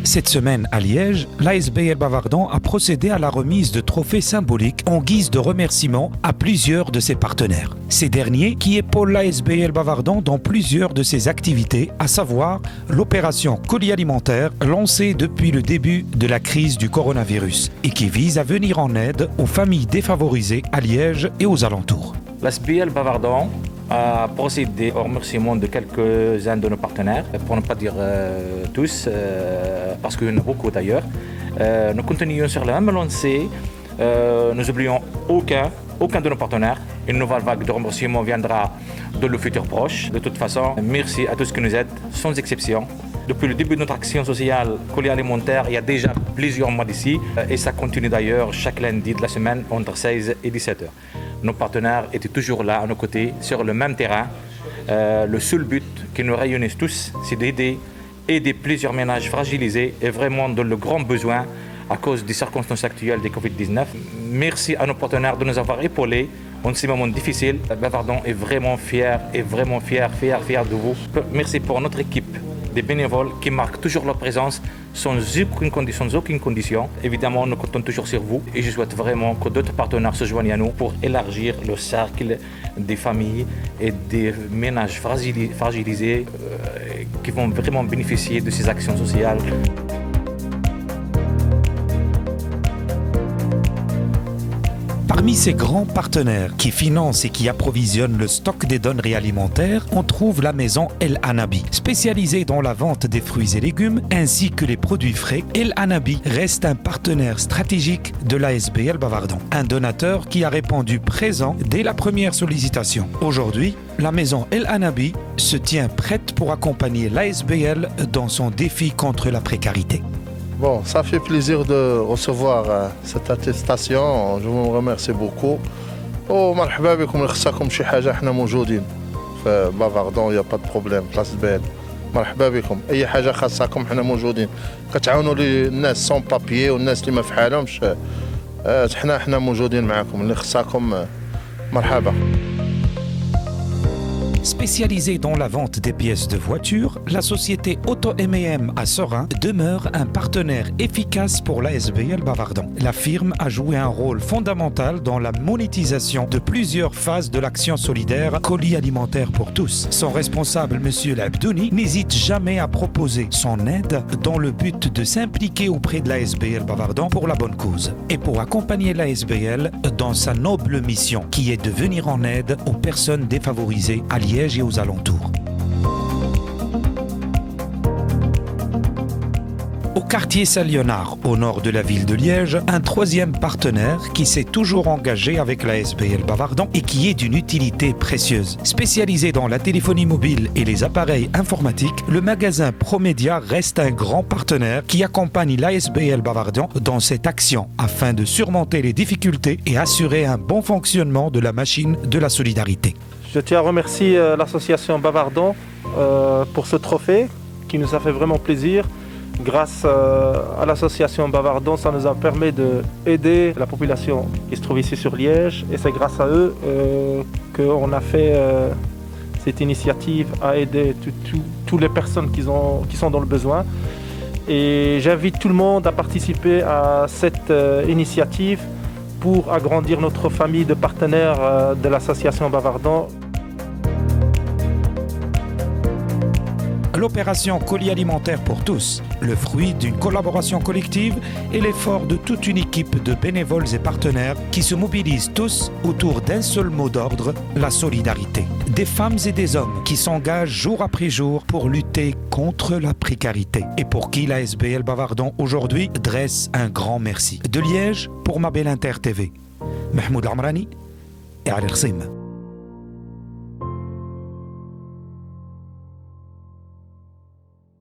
Cette semaine à Liège, l'ASBL Bavardon a procédé à la remise de trophées symboliques en guise de remerciement à plusieurs de ses partenaires. Ces derniers qui épaulent l'ASBL Bavardon dans plusieurs de ses activités, à savoir l'opération colis alimentaire lancée depuis le début de la crise du coronavirus et qui vise à venir en aide aux familles défavorisées à Liège et aux alentours. L'ASBL Bavardon a procédé au remerciement de quelques-uns de nos partenaires, pour ne pas dire tous, parce qu'il y en a beaucoup d'ailleurs. Nous continuons sur la même lancée, nous n'oublions aucun de nos partenaires. Une nouvelle vague de remerciements viendra dans le futur proche. De toute façon, merci à tous qui nous aident, sans exception. Depuis le début de notre action sociale colis alimentaire, il y a déjà plusieurs mois d'ici, et ça continue d'ailleurs chaque lundi de la semaine entre 16 et 17 heures. Nos partenaires étaient toujours là à nos côtés, sur le même terrain. Le seul but qui nous réunit tous, c'est d'aider plusieurs ménages fragilisés et vraiment dans le grand besoin à cause des circonstances actuelles de Covid-19. Merci à nos partenaires de nous avoir épaulés en ces moments difficiles. Bavardon est vraiment fier de vous. Merci pour notre équipe des bénévoles qui marquent toujours leur présence sans aucune condition. Évidemment, nous comptons toujours sur vous et je souhaite vraiment que d'autres partenaires se joignent à nous pour élargir le cercle des familles et des ménages fragilisés qui vont vraiment bénéficier de ces actions sociales. Parmi ces grands partenaires qui financent et qui approvisionnent le stock des donneries alimentaires, on trouve la maison El Anabi. Spécialisée dans la vente des fruits et légumes ainsi que les produits frais, El Anabi reste un partenaire stratégique de l'ASBL Bavardon. Un donateur qui a répondu présent dès la première sollicitation. Aujourd'hui, la maison El Anabi se tient prête pour accompagner l'ASBL dans son défi contre la précarité. Bon, ça fait plaisir de recevoir cette attestation, je vous remercie beaucoup. ومرحبا بكم اللي خصكم شي حاجه احنا موجودين في بافاردون يا با بروبليم بلاص بال مرحبا بكم اي حاجه خاصكم احنا موجودين كتعاونوا الناس سون بابيي والناس اللي ما في حالهمش احنا موجودين معكم اللي خصكم مرحبا. Spécialisée dans la vente des pièces de voitures, la société Auto M&M à Sorin demeure un partenaire efficace pour l'ASBL Bavardon. La firme a joué un rôle fondamental dans la monétisation de plusieurs phases de l'action solidaire colis alimentaire pour tous. Son responsable, M. Labdouni, n'hésite jamais à proposer son aide dans le but de s'impliquer auprès de l'ASBL Bavardon pour la bonne cause et pour accompagner l'ASBL dans sa noble mission qui est de venir en aide aux personnes défavorisées à Liège et aux alentours. Au quartier Saint-Léonard, au nord de la ville de Liège, un troisième partenaire qui s'est toujours engagé avec la SBL Bavardon et qui est d'une utilité précieuse. Spécialisé dans la téléphonie mobile et les appareils informatiques, le magasin Promédia reste un grand partenaire qui accompagne l'ASBL Bavardon dans cette action afin de surmonter les difficultés et assurer un bon fonctionnement de la machine de la solidarité. Je tiens à remercier l'association Bavardon pour ce trophée qui nous a fait vraiment plaisir. Grâce à l'association Bavardon, ça nous a permis d'aider la population qui se trouve ici sur Liège. Et c'est grâce à eux qu'on a fait cette initiative à aider toutes les personnes qui sont dans le besoin. Et j'invite tout le monde à participer à cette initiative pour agrandir notre famille de partenaires de l'association Bavardon. L'opération colis alimentaire pour tous, le fruit d'une collaboration collective et l'effort de toute une équipe de bénévoles et partenaires qui se mobilisent tous autour d'un seul mot d'ordre, la solidarité. Des femmes et des hommes qui s'engagent jour après jour pour lutter contre la précarité et pour qui la SBL Bavardon aujourd'hui dresse un grand merci. De Liège pour Ma Belle Inter TV, Mahmoud Amrani et Ali Rsim.